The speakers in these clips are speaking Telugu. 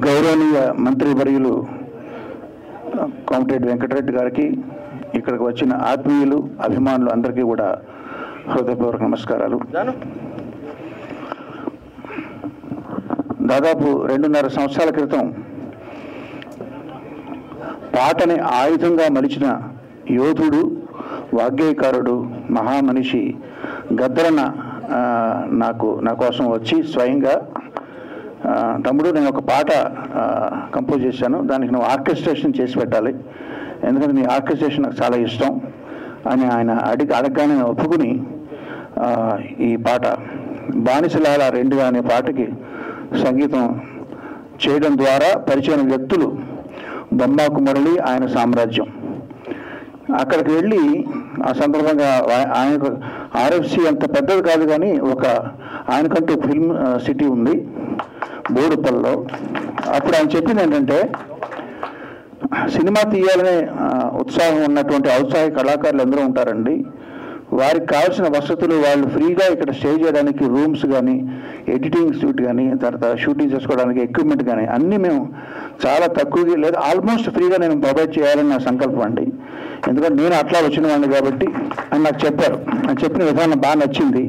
గౌరవనీయ మంత్రివర్యులు కోమటిరెడ్డి వెంకటరెడ్డి గారికి, ఇక్కడికి వచ్చిన ఆత్మీయులు, అభిమానులు అందరికీ కూడా హృదయపూర్వక నమస్కారాలు. దాదాపు 2.5 సంవత్సరాల క్రితం పాటని ఆయుధంగా మలిచిన యోధుడు, వాగ్గేయకారుడు, మహామనిషి గద్దరన్న నా కోసం వచ్చి స్వయంగా, తమ్ముడు నేను ఒక పాట కంపోజ్ చేశాను, దానికి నువ్వు ఆర్కెస్ట్రేషన్ చేసి పెట్టాలి, ఎందుకంటే నీ ఆర్కెస్ట్రేషన్ నాకు చాలా ఇష్టం అని ఆయన అడగగానే ఒప్పుకుని ఈ పాట బానిసలాల 2 అనే పాటకి సంగీతం చేయడం ద్వారా పరిచయం వ్యక్తులు బొమ్మాకు మురళి, ఆయన సామ్రాజ్యం. అక్కడికి వెళ్ళి ఆ సందర్భంగా ఆయనకు ఆర్ఎఫ్సి అంత పెద్దది కాదు కానీ ఆయనకంటూ ఫిల్మ్ సిటీ ఉంది బోడుపల్లిలో. అప్పుడు ఆయన చెప్పింది ఏంటంటే, సినిమా తీయాలనే ఉత్సాహం ఉన్నటువంటి ఔత్సాహిక కళాకారులు అందరూ ఉంటారండి, వారికి కావాల్సిన వసతులు వాళ్ళు ఫ్రీగా ఇక్కడ స్టే చేయడానికి రూమ్స్ కానీ, ఎడిటింగ్ సూట్ కానీ, తర్వాత షూటింగ్ చేసుకోవడానికి ఎక్విప్మెంట్ కానీ అన్నీ మేము చాలా తక్కువగా లేదా ఆల్మోస్ట్ ఫ్రీగా నేను ప్రొవైడ్ చేయాలని నా సంకల్పం అండి. ఎందుకంటే నేను అట్లా వచ్చిన వాడిని కాబట్టి అని నాకు చెప్పారు. నాకు చెప్పిన విధానం బాగా నచ్చింది.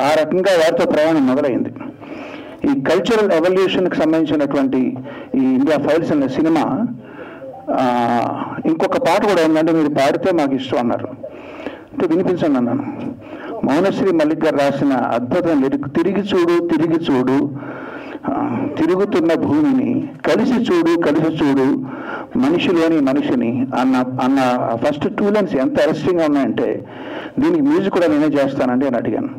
ఆ రకంగా వారితో ప్రయాణం మొదలైంది. ఈ కల్చరల్ ఎవల్యూషన్కి సంబంధించినటువంటి ఈ ఇండియా ఫైల్స్ అనే సినిమా ఇంకొక పాట కూడా ఉందంటే మీరు పాడితే మాకు ఇష్టం అన్నారు. అంటే వినిపించండి అన్నాను. మౌనశ్రీ మల్లిక్ గారు రాసిన అద్భుతం లిరిక్, తిరిగి చూడు తిరిగి చూడు తిరుగుతున్న భూమిని, కలిసి చూడు కలిసి చూడు మనిషిలోని మనిషిని అన్న ఫస్ట్ 2 లైన్స్ ఎంత అరెస్టింగ్గా ఉన్నాయంటే దీనికి మ్యూజిక్ కూడా నేనే చేస్తానండి అని అడిగాను.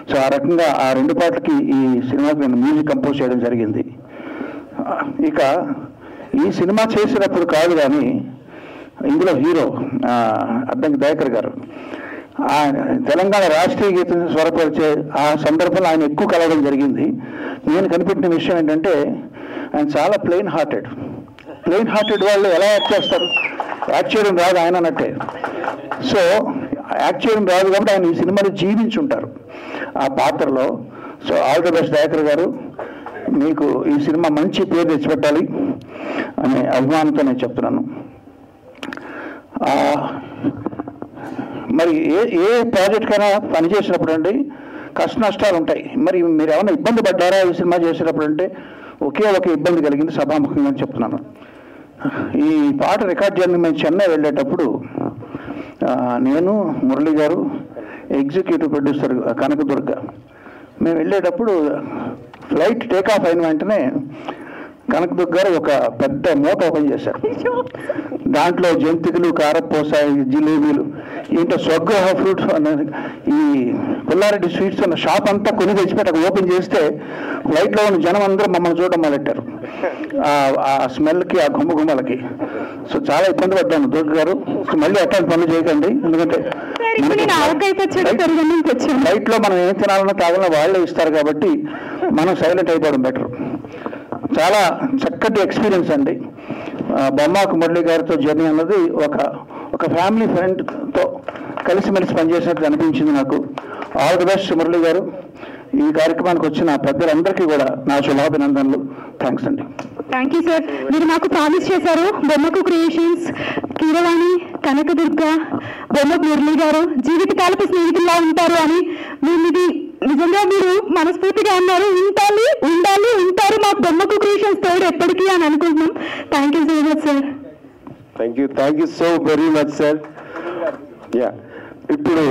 సో ఆ రకంగా ఆ 2 పాటలకి ఈ సినిమాకి నేను మ్యూజిక్ కంపోజ్ చేయడం జరిగింది. ఇక ఈ సినిమా చేసినప్పుడు కాదు కానీ ఇందులో హీరో అద్దంకి దయాకర్ గారు తెలంగాణ రాష్ట్రీయ గీతం స్వరపరిచే ఆ సందర్భంలో ఆయన ఎక్కువ కలవడం జరిగింది. నేను కనిపెట్టిన విషయం ఏంటంటే ఆయన చాలా ప్లెయిన్ హార్టెడ్ వాళ్ళు ఎలా యాక్ట్ చేస్తారు, యాక్ట్ చేయడం రాదు ఆయన అన్నట్టే. సో యాక్ట్ చేయడం రాదు కాబట్టి ఆయన ఈ సినిమాలో జీవించుంటారు ఆ పాత్రలో. So all the best Dayakar గారు, మీకు ఈ సినిమా మంచి పేరు తెచ్చిపెట్టాలి అనే అభిమానంతో నేను చెప్తున్నాను. మరి ఏ ప్రాజెక్ట్ కైనా పనిచేసినప్పుడు అండి కష్ట నష్టాలు ఉంటాయి. మరి మీరు ఏమైనా ఇబ్బంది పడ్డారా ఈ సినిమా చేసేటప్పుడు అంటే ఒకే ఒక ఇబ్బంది కలిగింది, సభాముఖంగా చెప్తున్నాను. ఈ పాట రికార్డ్ చేయడానికి మేము చెన్నై వెళ్ళేటప్పుడు నేను, మురళి గారు, ఎగ్జిక్యూటివ్ ప్రొడ్యూసర్ కనకదుర్గ మేము వెళ్ళేటప్పుడు ఫ్లైట్ టేకాఫ్ అయిన వెంటనే కనకదుర్గ గారు ఒక పెద్ద మూట ఓపెన్ చేశారు. దాంట్లో జంతికలు, కారపూస, జిలేబీలు, ఏంటో స్వగృహ ఫ్రూట్స్ ఈ పుల్లారెడ్డి స్వీట్స్ అన్న షాప్ అంతా కొని తెచ్చిపెట్టి ఓపెన్ చేస్తే ఫ్లైట్లో ఉన్న జనం అందరూ మమ్మల్ని చూడడం మొదలెట్టారు ఆ స్మెల్కి, ఆ గుమ్మలకి. సో చాలా ఇబ్బంది పడ్డాను దుర్గ గారు. సో మళ్ళీ అట్లాంటి పనులు చేయకండి, ఎందుకంటే ఫ్లైట్లో మనం ఏం తినాలన్నా తాగాలన్నా వాళ్ళే ఇస్తారు కాబట్టి మనం సైలెంట్ అయిపోవడం బెటర్. చాలా చక్కటి ఎక్స్పీరియన్స్ అండి. బొమ్మాకు మురళి గారితో జర్నీ అన్నది ఒక ఫ్యామిలీ ఫ్రెండ్తో కలిసిమెలిసి పనిచేసినట్టు అనిపించింది నాకు. ఆల్ ది బెస్ట్ మురళి గారు. ఈ కార్యక్రమానికి వచ్చిన పెద్దలందరికీ కూడా నా శుభాభినందనలు. థ్యాంక్స్ అండి. Thank you sir. మీరు మాకు ప్రామిస్ చేశారు బొమ్మకు క్రియేషన్స్, కీరవాణి, కనకదుర్గ, బొమ్మకు మురళి గారు జీవితకాలపు స్నేహితుల్లా ఉంటారు అని. ఇది నిజంగా మీరు మనస్ఫూర్తిగా అన్నారు. ఉండాలి ఉంటారు మా బొమ్మకు క్రియేషన్స్ తోడు ఎప్పటికీ అని అనుకుంటున్నాం. Thank you so much sir. Thank you so very much sir. ఇప్పుడు